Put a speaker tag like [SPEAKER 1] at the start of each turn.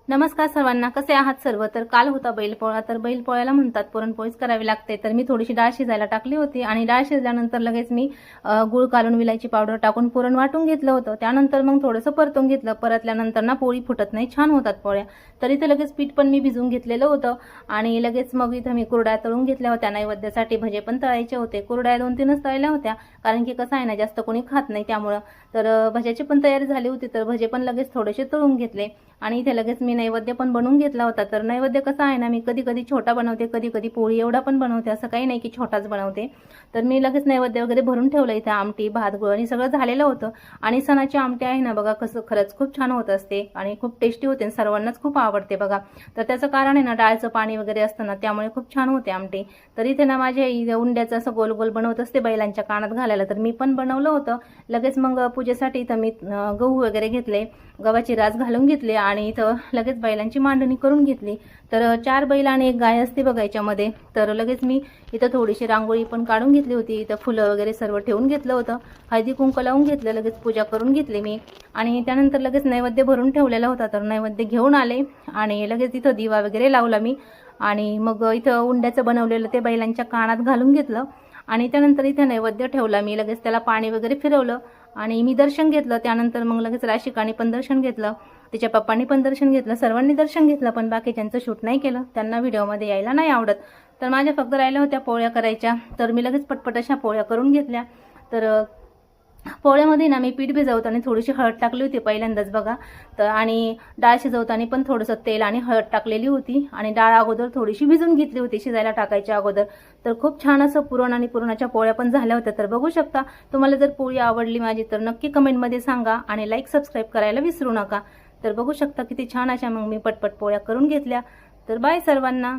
[SPEAKER 1] नमस्कार सर्वांना, कसे आहात सर्व? तर काल होता बैलपोळा. तर बैलपोळ्याला म्हणतात पुरणपोळीच करावी लागते. तर मी थोडीशी डाळ शिजायला टाकली होती आणि डाळ शिजल्यानंतर लगेच मी गूळ काढून विलायची पावडर टाकून पुरण वाटून घेतलं होतं. त्यानंतर मग थोडंसं परतून घेतलं. परतल्यानंतर ना पोळी फुटत नाही, छान होतात पोळ्या. तर इथे लगेच पीठ पण मी भिजवून घेतलेलं होतं आणि लगेच मग इथं मी कुरड्या तळून घेतल्या होत्या. नैवेद्यासाठी भजे पण तळायचे होते. कुरड्या 2-3च तळल्या होत्या, कारण की कसं आहे ना, जास्त कोणी खात नाही त्यामुळं. तर भज्याची पण तयारी झाली होती. तर भजे पण लगेच थोडेसे तळून घेतले आणि इथे लगेच मी नैवेद्य पण बनवून घेतला होता. तर नैवेद्य कसा आहे ना, मी कधी कधी छोटा बनवते, कधी कधी पोळी एवढा पण बनवते, असं काही नाही की छोटाच बनवते. तर मी लगेच नैवेद्य वगैरे भरून ठेवलं. इथे आमटी, भात, गुळ आणि सगळं झालेलं होतं. आणि सणाची आमटी आहे ना बघा, कसं खरंच खूप छान होत असते आणि खूप टेस्टी होते, सर्वांनाच खूप आवडते बघा. तर त्याचं कारण आहे ना, डाळचं पाणी वगैरे असतं ना, त्यामुळे खूप छान होते आमटी. तर इथे ना माझ्या उंड्याचं असं गोल गोल बनवत असते बैलांच्या कानात घालायला. तर मी पण बनवलं होतं. लगेच मग पूजेसाठी इथं मी गहू वगैरे घेतले, गव्हाची रास घालून घेतली आणि इथं लगेच बैलांची मांडणी करून घेतली. तर 4 बैल आणि 1 गाय असते बघा याच्यामध्ये. तर लगेच मी इथं थोडीशी रांगोळी पण काढून घेतली होती. इथं फुलं वगैरे सर्व ठेवून घेतलं होतं. हळदी कुंकू लावून घेतलं, लगेच पूजा करून घेतली मी आणि त्यानंतर लगेच नैवेद्य भरून ठेवलेला होता. तर नैवेद्य घेऊन आले आणि लगेच इथं दिवा वगैरे लावला मी आणि मग इथं उंड्याचं बनवलेलं ते बैलांच्या कानात घालून घेतलं आणि त्यानंतर इथे नैवेद्य ठेवला मी. लगेच त्याला पाणी वगैरे फिरवलं आणि मी दर्शन घेतलं. त्यानंतर मग लगेच राशिकाने पण दर्शन घेतलं, तिच्या पप्पांनी पण दर्शन घेतलं, सर्वांनी दर्शन घेतलं. पण बाकीच्यांचं शूट नाही केलं, त्यांना व्हिडिओमध्ये यायला नाही आवडत. तर माझ्या फक्त राहिल्या होत्या पोळ्या करायच्या. तर मी लगेच पटपट अशा पोळ्या करून घेतल्या. तर पोळ्यामध्ये ना मी पीठ भिजवताना थोडीशी हळद टाकली होती पहिल्यांदाच बघा. तर आणि डाळ शिजवताना पण थोडंसं तेल आणि हळद टाकलेली होती आणि डाळ अगोदर थोडीशी भिजून घेतली होती शिजायला टाकायच्या अगोदर. तर खूप छान असं पुरण आणि पुरणाच्या पोळ्या पण झाल्या होत्या. तर बघू शकता. तुम्हाला जर पोळी आवडली माझी तर नक्की कमेंटमध्ये सांगा आणि लाईक सबस्क्राईब करायला विसरू नका. तर बघू शकता किती छान अशा मग मी पटपट पोळ्या करून घेतल्या. तर बाय सर्वांना.